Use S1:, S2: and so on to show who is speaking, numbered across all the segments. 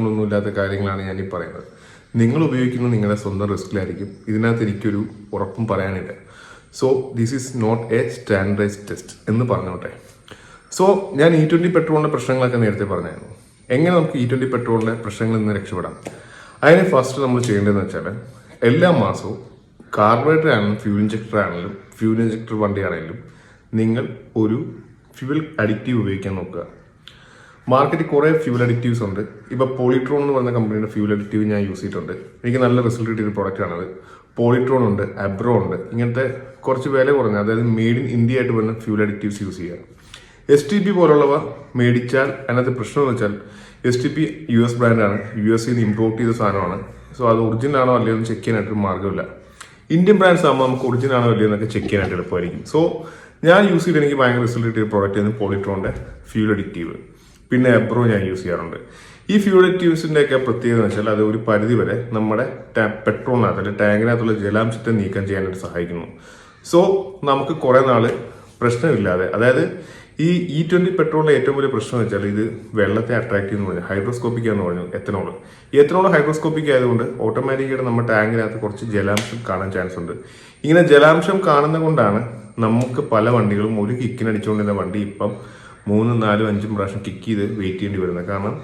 S1: പ്രശ്നങ്ങളൊന്നുമില്ലാത്ത കാര്യങ്ങളാണ് ഞാൻ ഈ പറയുന്നത്. നിങ്ങൾ ഉപയോഗിക്കുന്നത് നിങ്ങളുടെ സ്വന്തം റിസ്കിലായിരിക്കും. ഇതിനകത്ത് എനിക്കൊരു ഉറപ്പും പറയാനില്ല. So this is not a standardised test എന്ന് പറഞ്ഞോട്ടെ. സോ ഞാൻ E20 പെട്രോളിൻ്റെ പ്രശ്നങ്ങളൊക്കെ നേരത്തെ പറഞ്ഞായിരുന്നു. എങ്ങനെ നമുക്ക് E20 പെട്രോളിൻ്റെ പ്രശ്നങ്ങളിൽ നിന്ന് രക്ഷപ്പെടാം? അതിന് ഫസ്റ്റ് നമ്മൾ ചെയ്യേണ്ടതെന്ന് വെച്ചാൽ എല്ലാ മാസവും കാർബറേറ്റർ ആണെങ്കിലും ഫ്യൂൽ ഇഞ്ചക്ടർ വണ്ടിയാണെങ്കിലും നിങ്ങൾ ഒരു ഫ്യൂവൽ അഡിക്റ്റീവ് ഉപയോഗിക്കാൻ നോക്കുക. മാർക്കറ്റിൽ കുറേ ഫ്യൂവൽ അഡിക്റ്റീവ്സ് ഉണ്ട്. ഇപ്പോൾ പോളിട്രോൺ എന്ന് പറയുന്ന കമ്പനിയുടെ ഫ്യൂവൽ അഡിക്റ്റീവ് ഞാൻ യൂസ് ചെയ്തിട്ടുണ്ട്. എനിക്ക് നല്ല റിസൾട്ട് കിട്ടിയൊരു പ്രോഡക്റ്റാണത്. പോളിട്രോൺ ഉണ്ട്, അബ്രോ ഉണ്ട്. ഇങ്ങനത്തെ കുറച്ച് വില കുറഞ്ഞ, അതായത് മെയ്ഡ് ഇൻ ഇന്ത്യ ആയിട്ട് വരുന്ന ഫ്യൂവൽ അഡിക്റ്റീവ്സ് യൂസ് ചെയ്യുക. STP പോലുള്ളവ മേടിച്ചാൽ അതിനകത്ത് പ്രശ്നമെന്ന് വെച്ചാൽ STP US ബ്രാൻഡാണ്, US നിന്ന് ഇമ്പോർട്ട് ചെയ്ത സാധനമാണ്. സോ അത് ഒറിജിനൽ ആണോ അല്ലയോ എന്ന് ചെക്ക് ചെയ്യാനായിട്ടൊരു മാർഗ്ഗമില്ല. ഇന്ത്യൻ ബ്രാൻഡ്സ് ആകുമ്പോൾ നമുക്ക് ഒറിജിനൽ ആണോ അല്ലയോ എന്നൊക്കെ ചെക്ക് ചെയ്യാനായിട്ട് എളുപ്പമായിരിക്കും. സോ ഞാൻ യൂസ് ചെയ്ത് എനിക്ക് ഭയങ്കര റിസൾട്ട് കിട്ടിയ പ്രോഡക്റ്റ് ആണ് പോളിട്രോണിൻ്റെ ഫ്യൂൽ അഡിക്റ്റീവ്. പിന്നെ അബ്രോ ഞാൻ യൂസ് ചെയ്യാറുണ്ട്. ഈ ഫ്യൂൽ അഡിക്റ്റീവ്സിൻ്റെ ഒക്കെ പ്രത്യേകത എന്ന് വെച്ചാൽ അത് ഒരു പരിധി വരെ നമ്മുടെ പെട്രോളിനകത്ത് അല്ലെങ്കിൽ ടാങ്കിനകത്തുള്ള ജലാംശത്തെ നീക്കം ചെയ്യാനായിട്ട് സഹായിക്കുന്നു. സോ നമുക്ക് കുറേ നാൾ പ്രശ്നമില്ലാതെ, അതായത് ഈ E20 പെട്രോളിന്റെ ഏറ്റവും വലിയ പ്രശ്നം വെച്ചാൽ ഇത് വെള്ളത്തെ അട്രാക്ട് ചെയ്യുന്നു പറഞ്ഞു, ഹൈഡ്രോസ്കോപ്പിക് എന്ന് പറഞ്ഞു. എത്തനോൾ ഹൈഡ്രോസ്കോപ്പിക് ആയതുകൊണ്ട് ഓട്ടോമാറ്റിക്കായിട്ട് നമ്മുടെ ടാങ്കിനകത്ത് കുറച്ച് ജലാംശം കാണാൻ ചാൻസ് ഉണ്ട്. ഇങ്ങനെ ജലാംശം കാണുന്നത് കൊണ്ടാണ് നമുക്ക് പല വണ്ടികളും ഒരു കിക്കിന് അടിച്ചുകൊണ്ടിരുന്ന വണ്ടി ഇപ്പം 3, 4, 5 പ്രാവശ്യം കിക്ക് ചെയ്ത് വെയിറ്റ് ചെയ്യേണ്ടി വരുന്നത്. കാരണം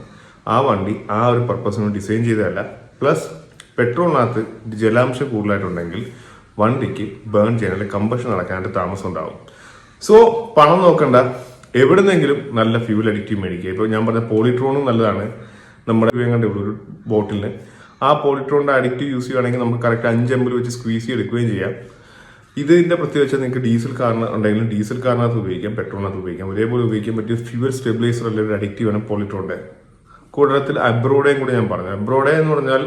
S1: ആ വണ്ടി ആ ഒരു പർപ്പസിന് ഡിസൈൻ ചെയ്തതല്ല. പ്ലസ് പെട്രോളിനകത്ത് ജലാംശം കൂടുതലായിട്ടുണ്ടെങ്കിൽ വണ്ടിക്ക് ബേൺ ചെയ്യാൻ, കമ്പഷൻ നടക്കാനായിട്ട് താമസം ഉണ്ടാവും. സോ പണം നോക്കണ്ട, എവിടുന്നെങ്കിലും നല്ല ഫ്യൂൽ അഡിക്റ്റീവ് മേടിക്കുക. ഇപ്പോൾ ഞാൻ പറഞ്ഞ പോളിട്രോണും നല്ലതാണ്. നമ്മുടെ ഒരു ബോട്ടിലിന് ആ പോളിട്രോണിന്റെ അഡിക്റ്റീവ് യൂസ് ചെയ്യുകയാണെങ്കിൽ നമുക്ക് കറക്റ്റ് 5 ml വെച്ച് സ്ക്വീസ് ചെയ്തെടുക്കുകയും ചെയ്യാം. ഇതിന്റെ പ്രത്യേകത വെച്ചാൽ നിങ്ങൾക്ക് ഡീസൽ കാറിന് ഉണ്ടെങ്കിലും ഡീസൽ കാറിനകത്ത് ഉപയോഗിക്കാം, പെട്രോളിനകത്ത് ഉപയോഗിക്കാം. ഒരേപോലെ ഉപയോഗിക്കാൻ പറ്റിയ ഫ്യൂവൽ സ്റ്റെബിലൈസർ അല്ലെങ്കിൽ അഡിക്റ്റീവ് ആണ് പോളിട്രോണിന്റെ. കൂട്ടത്തിൽ അബ്രോഡയും കൂടെ ഞാൻ പറഞ്ഞു. അബ്രോഡേ എന്ന് പറഞ്ഞാൽ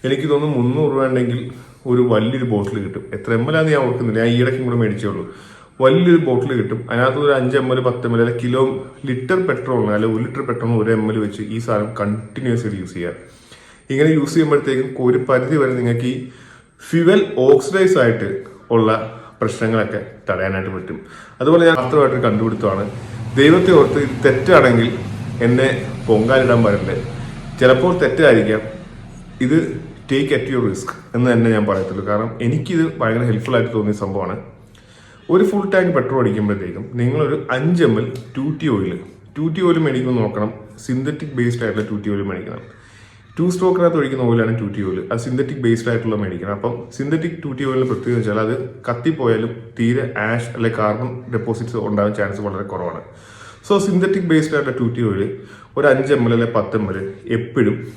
S1: എനിക്ക് തോന്നുന്നു 300 രൂപ ഉണ്ടെങ്കിൽ ഒരു വലിയൊരു ബോട്ടിൽ കിട്ടും. എത്ര ml ആണെന്ന് ഞാൻ ഓർക്കുന്നില്ല, ഞാൻ ഈയിടയ്ക്കും കൂടെ മേടിച്ചോളൂ. വലിയൊരു ബോട്ടിൽ കിട്ടും. അതിനകത്ത് ഒരു 5 ml 10 ml അല്ലെങ്കിൽ ലിറ്റർ പെട്രോളിന് അല്ലെങ്കിൽ 1 ലിറ്റർ പെട്രോളിന് 1 ml വെച്ച് ഈ സാധനം കണ്ടിന്യൂസ് ആയിട്ട് യൂസ് ചെയ്യാം. ഇങ്ങനെ യൂസ് ചെയ്യുമ്പോഴത്തേക്കും ഒരു പരിധി വരെ നിങ്ങൾക്ക് ഈ ഫ്യൂവൽ ഓക്സിഡൈസ് ആയിട്ട് ഉള്ള പ്രശ്നങ്ങളൊക്കെ തടയാനായിട്ട് പറ്റും. അതുപോലെ ഞാൻ മാത്രമായിട്ട് കണ്ടുപിടുത്തമാണ്. ദൈവത്തെ ഓർത്ത് ഇത് തെറ്റാണെങ്കിൽ എന്നെ പൊങ്കാലിടാൻ പാടില്ല. ചിലപ്പോൾ തെറ്റായിരിക്കാം. ഇത് ടേക്ക് അറ്റ് യുവർ റിസ്ക് എന്ന് തന്നെ ഞാൻ പറയത്തുള്ളൂ. കാരണം എനിക്കിത് ഭയങ്കര ഹെൽപ്ഫുൾ ആയിട്ട് തോന്നിയ സംഭവമാണ്. ഒരു ഫുൾ ടാങ്ക് പെട്രോൾ അടിക്കുമ്പോഴത്തേക്കും നിങ്ങളൊരു 5 ml 2T ഓയിൽ മേടിക്കുമ്പോൾ നോക്കണം, സിന്തറ്റിക് ബേസ്ഡ് ആയിട്ടുള്ള 2T ഓയിൽ മേടിക്കണം. 2 സ്ട്രോക്കിനകത്ത് ഒഴിക്കുന്ന ഓയിലാണ് 2T ഓയിൽ. അത് സിന്തറ്റിക് ബേസ്ഡ് ആയിട്ടുള്ള മേടിക്കണം. അപ്പം സിന്തറ്റിക് 2T ഓയിലിന് പ്രത്യേകത വെച്ചാൽ അത് കത്തിപ്പോയാലും തീരെ ആഷ് അല്ലെ കാർബൺ ഡെപ്പോസിറ്റ്സ് ഉണ്ടാകാൻ ചാൻസ് വളരെ കുറവാണ്. സോ സിന്തറ്റിക് ബേസ്ഡ് ആയിട്ടുള്ള 2T ഓയിൽ ഒരു 5 ml അല്ലെങ്കിൽ 10 ml എപ്പോഴും